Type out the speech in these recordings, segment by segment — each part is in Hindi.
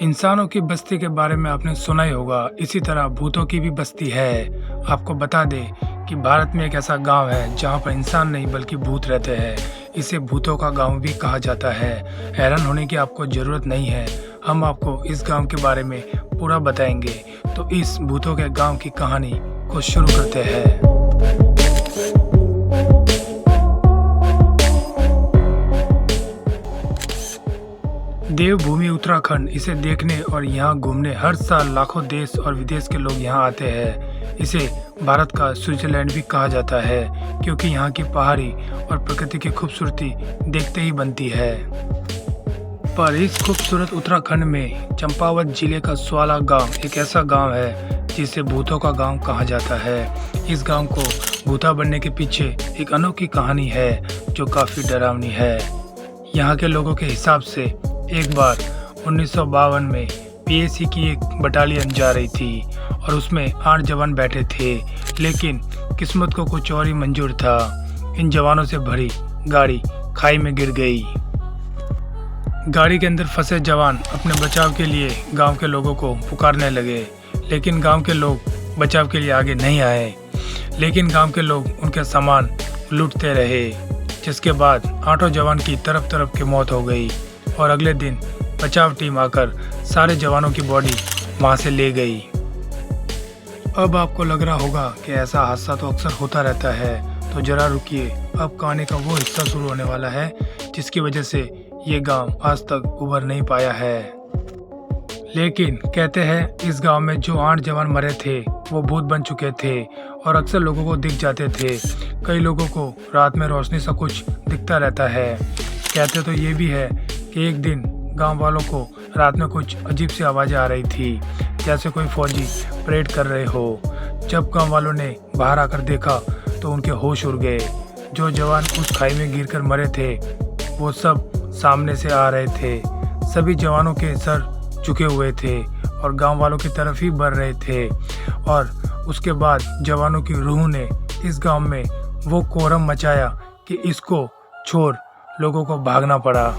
इंसानों की बस्ती के बारे में आपने सुना ही होगा, इसी तरह भूतों की भी बस्ती है। आपको बता दें कि भारत में एक ऐसा गांव है जहां पर इंसान नहीं बल्कि भूत रहते हैं। इसे भूतों का गांव भी कहा जाता है। हैरान होने की आपको ज़रूरत नहीं है, हम आपको इस गांव के बारे में पूरा बताएंगे। तो इस भूतों के गांव की कहानी को शुरू करते हैं। देवभूमि उत्तराखंड, इसे देखने और यहाँ घूमने हर साल लाखों देश और विदेश के लोग यहाँ आते हैं। इसे भारत का स्विट्जरलैंड भी कहा जाता है क्योंकि यहाँ की पहाड़ी और प्रकृति की खूबसूरती देखते ही बनती है। पर इस खूबसूरत उत्तराखंड में चंपावत जिले का स्वाला गांव एक ऐसा गांव है जिसे भूतों का गांव कहा जाता है। इस गांव को भूता बनने के पीछे एक अनोखी कहानी है जो काफ़ी डरावनी है। यहाँ के लोगों के हिसाब से एक बार 1952 में पीएसी की एक बटालियन जा रही थी और उसमें 8 जवान बैठे थे, लेकिन किस्मत को कुछ और ही मंजूर था। इन जवानों से भरी गाड़ी खाई में गिर गई। गाड़ी के अंदर फंसे जवान अपने बचाव के लिए गांव के लोगों को पुकारने लगे, लेकिन गांव के लोग बचाव के लिए आगे नहीं आए। लेकिन गांव के लोग उनके सामान लूटते रहे, जिसके बाद 8 जवान की तरफ की मौत हो गई और अगले दिन बचाव टीम आकर सारे जवानों की बॉडी वहां से ले गई। अब आपको लग रहा होगा कि ऐसा हादसा तो अक्सर होता रहता है, तो जरा रुकिए, अब कहानी का वो हिस्सा शुरू होने वाला है जिसकी वजह से ये गांव आज तक उभर नहीं पाया है। लेकिन कहते हैं इस गांव में जो 8 जवान मरे थे वो भूत बन चुके थे और अक्सर लोगों को दिख जाते थे। कई लोगों को रात में रोशनी सा कुछ दिखता रहता है। कहते तो ये भी है कि एक दिन गांव वालों को रात में कुछ अजीब सी आवाज़ें आ रही थी, जैसे कोई फौजी परेड कर रहे हो। जब गांव वालों ने बाहर आकर देखा तो उनके होश उड़ गए। जो जवान उस खाई में गिरकर मरे थे वो सब सामने से आ रहे थे। सभी जवानों के सर झुके हुए थे और गांव वालों की तरफ ही बढ़ रहे थे। और उसके बाद जवानों की रूह ने इस गांव में वो कोहराम मचाया कि इसको छोड़ लोगों को भागना पड़ा।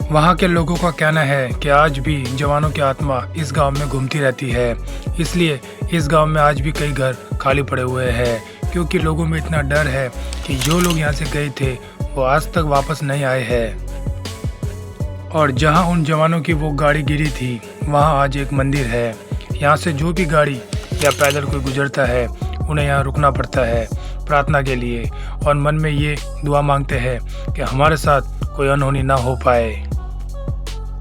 वहाँ के लोगों का कहना है कि आज भी जवानों की आत्मा इस गांव में घूमती रहती है, इसलिए इस गांव में आज भी कई घर खाली पड़े हुए हैं, क्योंकि लोगों में इतना डर है कि जो लोग यहाँ से गए थे वो आज तक वापस नहीं आए हैं। और जहाँ उन जवानों की वो गाड़ी गिरी थी वहाँ आज एक मंदिर है। यहाँ से जो भी गाड़ी या पैदल कोई गुजरता है उन्हें यहाँ रुकना पड़ता है प्रार्थना के लिए, और मन में ये दुआ मांगते हैं कि हमारे साथ कोई अनहोनी ना हो पाए।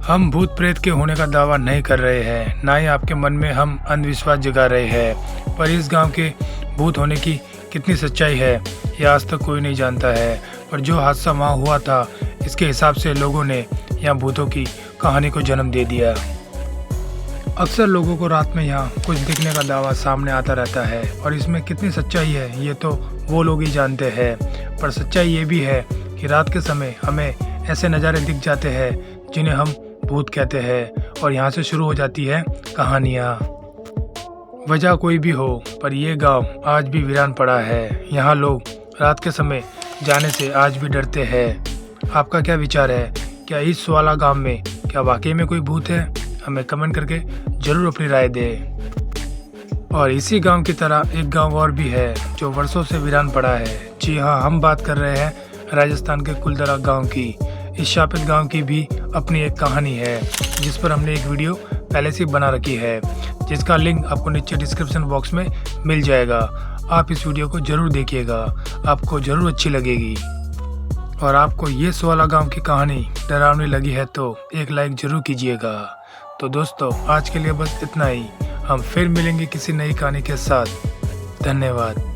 हम भूत प्रेत के होने का दावा नहीं कर रहे हैं, ना ही आपके मन में हम अंधविश्वास जगा रहे हैं, पर इस गांव के भूत होने की कितनी सच्चाई है यह आज तक कोई नहीं जानता है। पर जो हादसा वहाँ हुआ था इसके हिसाब से लोगों ने यहाँ भूतों की कहानी को जन्म दे दिया। अक्सर लोगों को रात में यहाँ कुछ दिखने का दावा सामने आता रहता है, और इसमें कितनी सच्चाई है ये तो वो लोग ही जानते हैं। पर सच्चाई ये भी है कि रात के समय हमें ऐसे नज़ारे दिख जाते हैं जिन्हें हम भूत कहते हैं, और यहाँ से शुरू हो जाती है कहानियाँ। वजह कोई भी हो, पर यह गांव आज भी वीरान पड़ा है। यहाँ लोग रात के समय जाने से आज भी डरते हैं। आपका क्या विचार है? क्या इस वाला गांव में क्या वाकई में कोई भूत है? हमें कमेंट करके ज़रूर अपनी राय दें। और इसी गांव की तरह एक गांव और भी है जो वर्षों से वीरान पड़ा है। जी हाँ, हम बात कर रहे हैं राजस्थान के कुलधरा गांव की। इस शापित गांव की भी अपनी एक कहानी है जिस पर हमने एक वीडियो पहले से बना रखी है, जिसका लिंक आपको नीचे डिस्क्रिप्शन बॉक्स में मिल जाएगा। आप इस वीडियो को ज़रूर देखिएगा, आपको ज़रूर अच्छी लगेगी। और आपको ये स्वाला गांव की कहानी डरावनी लगी है तो एक लाइक ज़रूर कीजिएगा। तो दोस्तों, आज के लिए बस इतना ही। हम फिर मिलेंगे किसी नई कहानी के साथ। धन्यवाद।